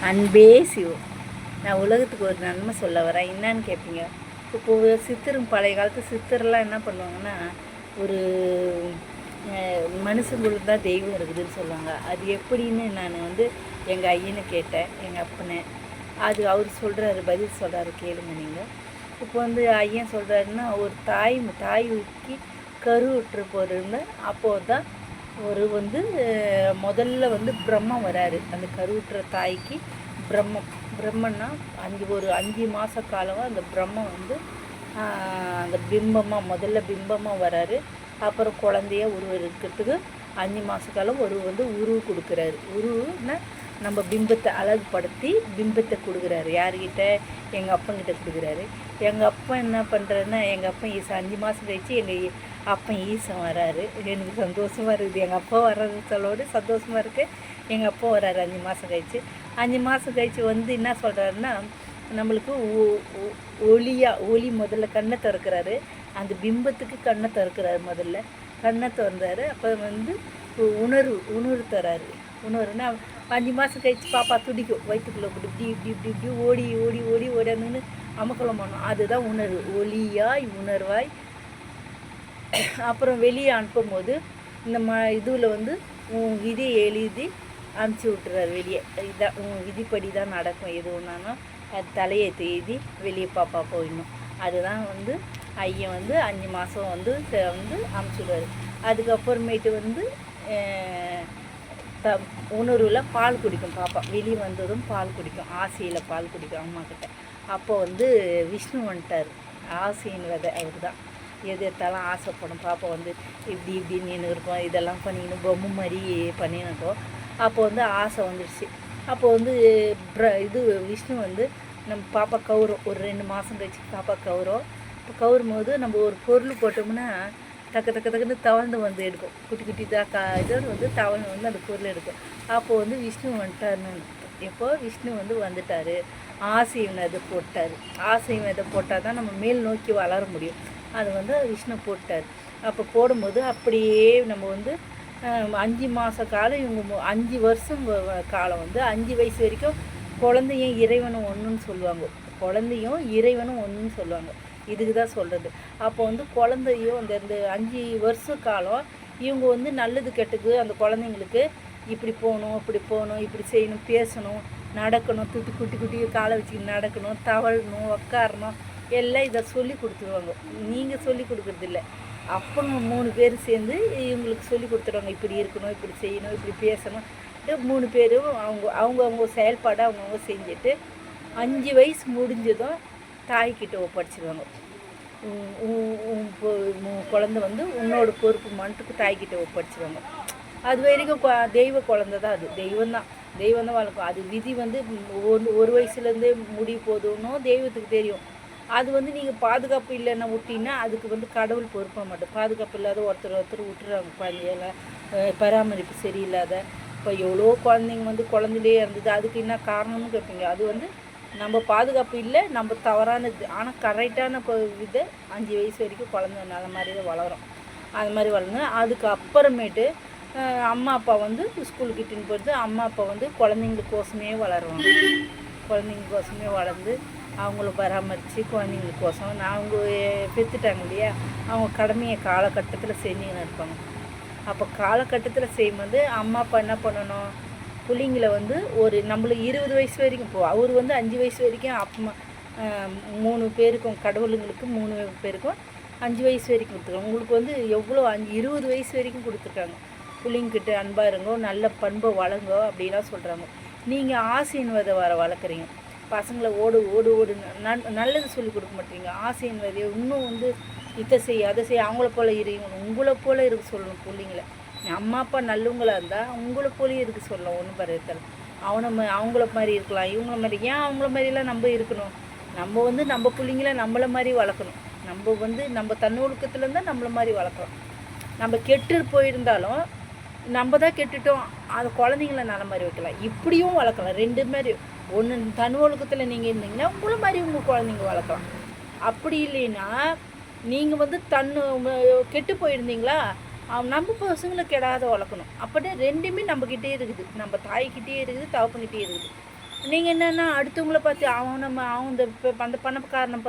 அன்பே சிவம். நான் உலகத்துக்கு ஒரு நன்மை சொல்ல வரேன். என்னான்னு கேட்பீங்க. இப்போது சித்தரும் பழைய காலத்து சித்தர்லாம் என்ன பண்ணுவாங்கன்னா, ஒரு மனுஷங்களுக்கு தான் தெய்வம் இருக்குதுன்னு சொல்லுவாங்க. அது எப்படின்னு நான் எங்கள் ஐயனை கேட்டேன், எங்கள் அப்பனை. அது அவர் சொல்கிறாரு, பதில் சொல்கிறாரு, கேளுங்க நீங்கள். இப்போ ஐயன் சொல்கிறாருன்னா, ஒரு தாய்க்கு கரு விட்டுரு போகிறதுன்னு அப்போது தான் ஒரு முதல்ல பிரம்மம் வராரு. அந்த கருவுற்ற தாய்க்கு பிரம்மன்னா ஒரு 5 மாத காலம் அந்த பிரம்மம் அந்த பிம்பமாக முதல்ல பிம்பமாக வராரு. அப்புறம் குழந்தைய இருக்கிறதுக்கு 5 மாத காலம் உருவு கொடுக்குறாரு. உருவுன்னா நம்ம பிம்பத்தை அழகுபடுத்தி பிம்பத்தை கொடுக்குறாரு. யார்கிட்ட? எங்கள் அப்பங்கிட்ட கொடுக்குறாரு. எங்கள் அப்பா என்ன பண்ணுறாருன்னா, எங்கள் அப்பா 5 மாதம் கழிச்சு எங்கள் அப்பன் ஈசன் வராரு. எனக்கு சந்தோஷமாக இருக்குது. எங்கள் அப்பா வர்றது சொல்லோடு சந்தோஷமாக இருக்குது. எங்கள் அப்பா வராரு 5 மாதம் கழிச்சு. 5 மாதம் கழிச்சு என்ன சொல்கிறாருன்னா, நம்மளுக்கு ஒளி முதல்ல கண்ணை திறக்கிறாரு. அந்த பிம்பத்துக்கு கண்ணை திறக்கிறாரு. முதல்ல கண்ணை திறந்தாரு. அப்போ உணர்வு தராரு. உணர்வுன்னா 5 மாதம் கழிச்சு பாப்பா துடிக்கும். வயிற்றுக்குள்ளே இப்படி இப்படி இப்படி இப்படி ஓடி ஓடி ஓடி ஓடியாந்துன்னு அமக்கலம் பண்ணோம். அதுதான் உணர்வு. ஒளியாய் உணர்வாய். அப்புறம் வெளியே அனுப்பும் போது இந்த இதில் உன் விதியை எழுதி அனுப்பிச்சி விட்டுறாரு வெளியே. இதுதான் உன் விதிப்படி தான் நடக்கும். எது ஒன்றாலும் அது தலையை தேதி வெளியே பாப்பா போயிடணும். அதுதான் ஐயன் 5 மாதம் அனுப்பிச்சுடுவார். அதுக்கப்புறமேட்டு உணர்வில் பால் குடிக்கும் பாப்பா. வெளியே வந்ததும் பால் குடிக்கும். ஆசையில் பால் குடிக்கும் அம்மாக்கிட்ட. அப்போ விஷ்ணு வந்துட்டார். ஆசையின் விதை அவர் தான். எது எடுத்தாலும் ஆசைப்படும் பாப்பா. இப்படி இப்படின்னு இருக்கும். இதெல்லாம் பண்ணிக்கணும், பொம்மை மாதிரி பண்ணினோம். அப்போ ஆசை வந்துடுச்சு. அப்போ இது விஷ்ணு நம்ம பாப்பா கவுரும். ஒரு 2 மாதம் கழிச்சு பாப்பா கவுரும். இப்போ கவுரும் போது நம்ம ஒரு பொருள் போட்டோம்னா டக்குன்னு தவழ்ந்து எடுக்கும். குட்டி குட்டி இதோடு தவழ்ந்து அந்த பொருள் எடுக்கும். அப்போது விஷ்ணு வந்துட்டாருன்னு. எப்போ விஷ்ணு வந்துட்டார். ஆசை விதை போட்டார். ஆசை விதை போட்டால் தான் நம்ம மேல் நோக்கி வளர முடியும். அது விஷ்ணு போட்டார். அப்போ போடும்போது அப்படியே நம்ம 5 மாத காலம் இவங்க 5 வருஷம் காலம் 5 வயசு வரைக்கும் குழந்தையும் இறைவனும் ஒன்றுன்னு சொல்லுவாங்க. குழந்தையும் இறைவனும் ஒன்றுன்னு சொல்லுவாங்க. இதுக்கு தான் சொல்கிறது. அப்போ குழந்தையும் இந்த 5 வருஷ காலம் இவங்க நல்லது கெட்டது அந்த குழந்தைங்களுக்கு இப்படி போகணும், இப்படி போகணும், இப்படி செய்யணும், பேசணும், நடக்கணும், குட்டி குட்டி காலை வச்சுக்கிட்டு நடக்கணும், தவழணும், உக்காரணும், எல்லாம் இதை சொல்லி கொடுத்துருவாங்க. நீங்கள் சொல்லி கொடுக்குறதில்ல. அப்போ 3 பேர் சேர்ந்து இவங்களுக்கு சொல்லி கொடுத்துருவாங்க. இப்படி இருக்கணும், இப்படி செய்யணும், இப்படி பேசணும். 3 பேரும் அவங்க செயல்பாடை அவங்கவுங்க செஞ்சுட்டு 5 வயசு முடிஞ்சதும் தாய்கிட்ட ஒப்படைச்சிடுவாங்க. குழந்தை உன்னோட பொறுப்பு மனத்துக்கு தாய்கிட்ட ஒப்படைச்சிடுவாங்க. அது வரைக்கும் தெய்வ குழந்தை தான். அது தெய்வம் தான் வளர்க்கும். அது விதி 1 வயசுலேருந்தே முடிவு போதும்னும் தெய்வத்துக்கு தெரியும். அது நீங்கள் பாதுகாப்பு இல்லைன்னா விட்டிங்கன்னா அதுக்கு கடவுள் பொறுப்பாக மாட்டோம். பாதுகாப்பு இல்லாத ஒருத்தர் விட்டுறாங்க. குழந்தையெல்லாம் பராமரிப்பு சரியில்லாத. இப்போ எவ்வளோ குழந்தைங்க குழந்தையிலே இருந்தது. அதுக்கு என்ன காரணம்னு கேட்பீங்க. அது நம்ம பாதுகாப்பு இல்லை, நம்ம தவறானது. ஆனால் கரெக்டான இதை 5 வயசு வரைக்கும் குழந்தை நல்ல மாதிரி தான் வளரும். அது மாதிரி வளர்ந்து அதுக்கு அப்புறமேட்டு அம்மா அப்பா ஸ்கூலுக்கிட்டுன்னு போகிறது. அம்மா அப்பா குழந்தைங்களுக்கோசமே வளருவாங்க. குழந்தைங்களுக்கோசமே வளர்ந்து அவங்கள பராமரித்து குழந்தைங்களுக்கோசம் அவங்க பெற்றுட்டாங்க இல்லையா, அவங்க கடமையை காலகட்டத்தில் செஞ்சுன்னு இருப்பாங்க. அப்போ காலகட்டத்தில் செய்யும்போது அம்மா அப்பா என்ன பண்ணணும், பிள்ளைங்களை ஒரு நம்மளுக்கு 20 வயசு வரைக்கும் அவர் 5 வயசு வரைக்கும் அப்பா 3 பேருக்கும் கடவுளுங்களுக்கு 3 பேருக்கும் 5 வயசு வரைக்கும் கொடுத்துருக்காங்க. உங்களுக்கு எவ்வளோ 20 வயசு வரைக்கும் கொடுத்துருக்காங்க. பிள்ளைங்கிட்ட அன்பாக இருங்கோ, நல்ல பண்பை வளங்கோ அப்படிலாம் சொல்கிறாங்க. நீங்கள் ஆசையின் விதை வளர்க்குறீங்க. பசங்களை ஓடு ஓடு ஓடு நல்லது சொல்லி கொடுக்க மாட்டீங்க. ஆசையின் விதையை இன்னும் இதை செய்ய அதை செய்ய அவங்கள போல் இருக்கணும், உங்களை போல் இருக்க சொல்லணும். பிள்ளைங்கள அம்மா அப்பா நல்லவங்களாக இருந்தால் உங்களை போலேயே இருக்க சொல்லலாம். ஒன்றும் பரவாயில்ல. அவங்கள மாதிரி இருக்கலாம், இவங்கள மாதிரி. ஏன் அவங்கள மாதிரிலாம் நம்ம இருக்கணும்? நம்ம நம்ம பிள்ளைங்கள நம்மளை மாதிரி வளர்க்கணும். நம்ம நம்ம தன்னொழுக்கத்தில் இருந்தால் நம்மளை மாதிரி வளர்க்குறோம். நம்ம கெட்டு போயிருந்தாலும் நம்ம தான் கெட்டுட்டோம், அது குழந்தைங்கள நல்ல மாதிரி வைக்கலாம். இப்படியும் வளர்க்கலாம். 2 மாதிரி. ஒன்று தன்னொழுக்கத்தில் நீங்கள் இருந்தீங்கன்னா உங்களை மாதிரி உங்கள் குழந்தைங்க வளர்க்கலாம். அப்படி இல்லைன்னா நீங்கள் கெட்டு போயிருந்தீங்களா, நம்ம பசங்களை கெடாத வளர்க்கணும். அப்படியே 2மே நம்மக்கிட்டே இருக்குது. நம்ம தாய்கிட்டே இருக்குது, தகப்பன்கிட்டே இருக்குது. நீங்கள் என்னென்னா அடுத்தவங்கள பார்த்து அவன் அந்த பணக்காரனை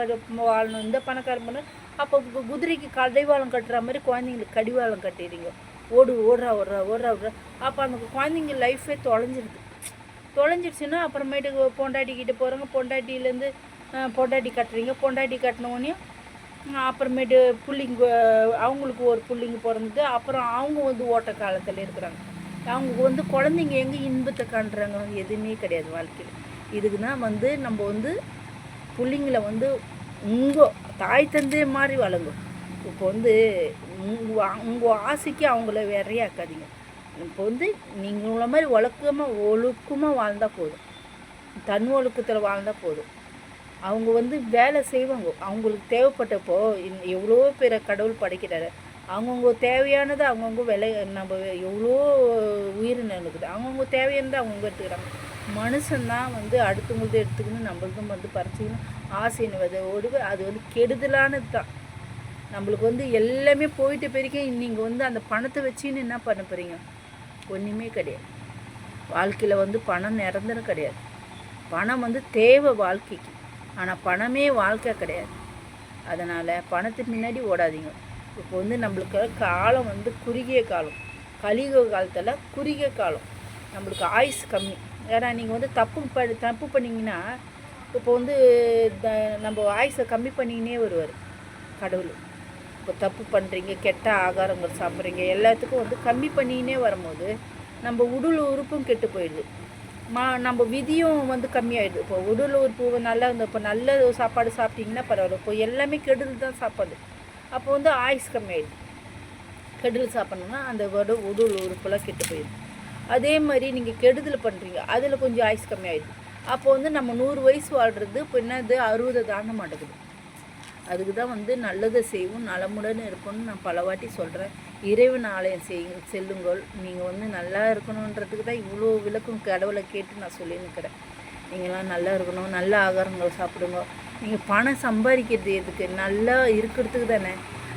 வாழணும், இந்த பணக்காரன் பண்ண. அப்போ குதிரைக்கு கடிவாளம் கட்டுற மாதிரி குழந்தைங்களுக்கு கடிவாளம் கட்டிடுறீங்க. ஓடுறா. அப்போ அந்த குழந்தைங்க லைஃபே தொலைஞ்சிடுச்சுன்னா அப்புறமேட்டுக்கு பொண்டாட்டிக்கிட்ட போகிறாங்க. பொண்டாட்டியிலேருந்து பொண்டாட்டி கட்டுறீங்க. பொண்டாட்டி கட்டினோடனே அப்புறமேட்டு அவங்களுக்கு ஒரு பிள்ளைங்க பிறந்தது. அப்புறம் அவங்க ஓட்ட காலத்தில் இருக்கிறாங்க. அவங்க குழந்தைங்க எங்கே இன்பத்தை காண்றாங்க? எதுவுமே கிடையாது வாழ்க்கையில். இதுக்கு தான் நம்ம பிள்ளைங்கள உங்கள் தாய் தந்தை மாதிரி வளங்கும். இப்போ உங்கள் ஆசைக்கு அவங்கள வேறையாக்காதீங்க. இப்போ நீங்கள் உள்ள மாதிரி ஒழுக்கமாக வாழ்ந்தால் போதும், தன் ஒழுக்கத்தில் வாழ்ந்தால் போதும். அவங்க வேலை செய்வாங்க. அவங்களுக்கு தேவைப்பட்டப்போ எவ்வளோ பேரை கடவுள் படைக்கிறாரு. அவங்கவுங்க தேவையானது அவங்கவுங்க நம்ம எவ்வளோ உயிரினம் இருக்குது. அவங்கவுங்க தேவையானது அவங்கவுங்க எடுத்துக்கிறாங்க. மனுஷன்தான் அடுத்தவங்கள்ட்ட எடுத்துக்கணும், நம்மளுக்கும் பறிச்சிக்கணும் ஆசைன்னு அது கெடுதலானது தான். நம்மளுக்கு எல்லாமே போயிட்டு பிறகு நீங்கள் அந்த பணத்தை வச்சுன்னு என்ன பண்ண போகிறீங்க? ஒன்றுமே கிடையாது. வாழ்க்கையில் பணம் நிரந்தரம் கிடையாது. பணம் தேவை வாழ்க்கைக்கு. ஆனால் பணமே வாழ்க்கை கிடையாது. அதனால் பணத்துக்கு முன்னாடி ஓடாதீங்க. இப்போ நம்மளுக்கு காலம் குறுகிய காலம். கலியுக காலத்தில் குறுகிய காலம். நம்மளுக்கு ஆயுசு கம்மி. ஏன்னா நீங்கள் தப்பு பண்ணிங்கன்னா இப்போ நம்ம ஆயுசை கம்மி பண்ணிக்கினே வருவார் கடவுள். இப்போ தப்பு பண்ணுறீங்க, கெட்ட ஆகாரங்கள் சாப்பிட்றீங்க, எல்லாத்துக்கும் கம்மி பண்ணிக்கினே வரும்போது நம்ம உடல் உறுப்பும் கெட்டு போயிடுது. நம்ம விதியும் கம்மியாயிடுது. இப்போ உடல் உறுப்பு நல்லா இப்போ நல்ல சாப்பாடு சாப்பிட்டிங்கன்னா பரவாயில்ல. இப்போ எல்லாமே கெடுதல் தான் சாப்பாடு. அப்போ ஆயுஸ் கம்மியாயிடுது. கெடுதல் சாப்பிட்ணுன்னா அந்த உடல் உறுப்பெல்லாம் கெட்டு போயிடுது. அதே மாதிரி நீங்கள் கெடுதல் பண்ணுறீங்க, அதில் கொஞ்சம் ஆயுஸ் கம்மியாயிடுது. அப்போ நம்ம 100 வயசு வாழ்கிறது இப்போ என்னது 60 தாண்ட மாட்டேங்குது. அதுக்கு தான் நல்லதை செய்வோம், நலமுடன் இருக்கணும்னு நான் பல வாட்டி சொல்கிறேன். இறைவன் ஆலயம் செல்லுங்கள். நீங்கள் நல்லா இருக்கணுன்றதுக்கு தான் இவ்வளோ விளக்கம் கடவுளை கேட்டு நான் சொல்லியிருக்கிறேன். நீங்களாம் நல்லா இருக்கணும், நல்ல ஆகாரங்கள் சாப்பிடுங்க. நீங்கள் பணம் சம்பாதிக்கிறது எதுக்கு? நல்லா இருக்கிறதுக்கு தானே.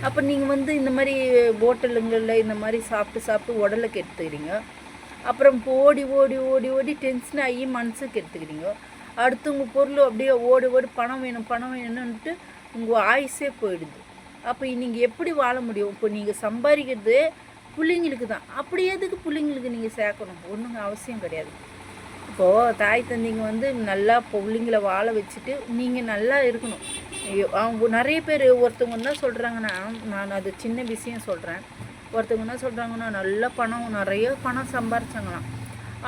அப்போ நீங்கள் இந்த மாதிரி ஹோட்டலுங்களில் இந்த மாதிரி சாப்பிட்டு உடலை கெடுத்துக்கிறீங்க. அப்புறம் ஓடி ஓடி ஓடி ஓடி டென்ஷன் ஆகி மனசுக்கு கெடுத்துக்கிறீங்க. அடுத்தவங்க பொருள் அப்படியே ஓடி பணம் வேணும்னுட்டு உங்கள் ஆயுசே போயிடுது. அப்போ நீங்கள் எப்படி வாழ முடியும்? இப்போ நீங்கள் சம்பாதிக்கிறது பிள்ளைங்களுக்கு தான். அப்படி எதுக்கு பிள்ளைங்களுக்கு நீங்கள் சேர்க்கணும்? ஒன்றுங்க அவசியம் கிடையாது. இப்போது தாய் தந்தைங்க நல்லா பிள்ளைங்களை வாழ வச்சுட்டு நீங்கள் நல்லா இருக்கணும். அவங்க நிறைய பேர் ஒருத்தவங்க என்ன சொல்கிறாங்கன்னா, நான் அது சின்ன விஷயம் சொல்கிறேன். ஒருத்தவங்க என்ன சொல்கிறாங்கன்னா, நிறைய பணம் சம்பாரிச்சாங்களாம்.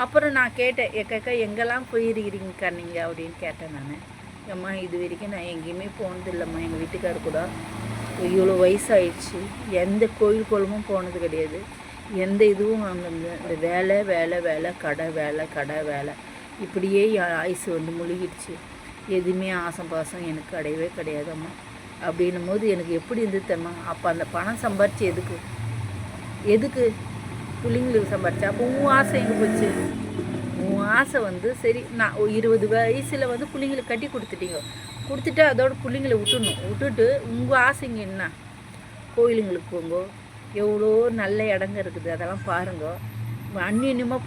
அப்புறம் நான் கேட்டேன், எக்கா எங்கெல்லாம் போயிருக்கிறீங்கக்கா நீங்கள் அப்படின்னு கேட்டேன். நான் அம்மா இது வரைக்கும் நான் எங்கேயுமே போனதில்லைம்மா. எங்கள் வீட்டுக்காரர் கூட இவ்வளோ வயசாகிடுச்சு, எந்த கோயில் குளமும் போனது கிடையாது. எந்த இதுவும் இந்த வேலை கடை வேலை இப்படியே ஆயுசு முழுகிடுச்சு. எதுவுமே ஆசம் பாசம் எனக்கு கிடையவே கிடையாதம்மா. அப்படின்னும் போது எனக்கு எப்படி இருந்துட்டம்மா. அப்போ அந்த பணம் சம்பாரிச்சு எதுக்கு பிள்ளைங்களுக்கு சம்பாரிச்சா? அப்போ உன் ஆசை எங்கே போச்சு? உன் ஆசை சரி, நான் 20 வயசில் பிள்ளைங்களுக்கு கட்டி கொடுத்துட்டு அதோட பிள்ளைங்களை விட்டுட்டு உங்கள் ஆசைங்க என்ன? கோயிலுங்களுக்கு போங்க, எவ்வளோ நல்ல இடங்க இருக்குது, அதெல்லாம் பாருங்க. அந்நியமாக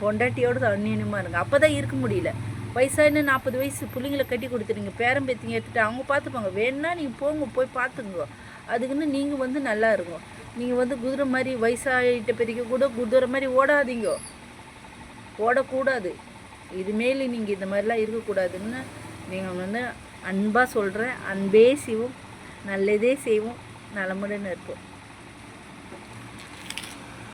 பொண்டாட்டியோடு அந்நியமாக இருங்க. அப்போ தான் இருக்க முடியல. வயசான 40 வயசு பிள்ளைங்களை கட்டி கொடுத்துட்டீங்க, பேரம்பேத்திங்க எடுத்துகிட்டு அவங்க பார்த்துப்பாங்க. வேணுன்னா நீங்கள் போய் பார்த்துங்க. அதுக்குன்னு நீங்கள் நல்லா இருக்கும். நீங்கள் குதிரை மாதிரி வயசாகிட்ட பிறகு கூட குதிரை மாதிரி ஓடக்கூடாது. இதுமேலே நீங்கள் இந்த மாதிரிலாம் இருக்கக்கூடாதுன்னு நீங்கள் அன்பாக சொல்கிறேன். அன்பே செய்வோம், நல்லதே செய்வோம், நலமுடன் இருப்போம்.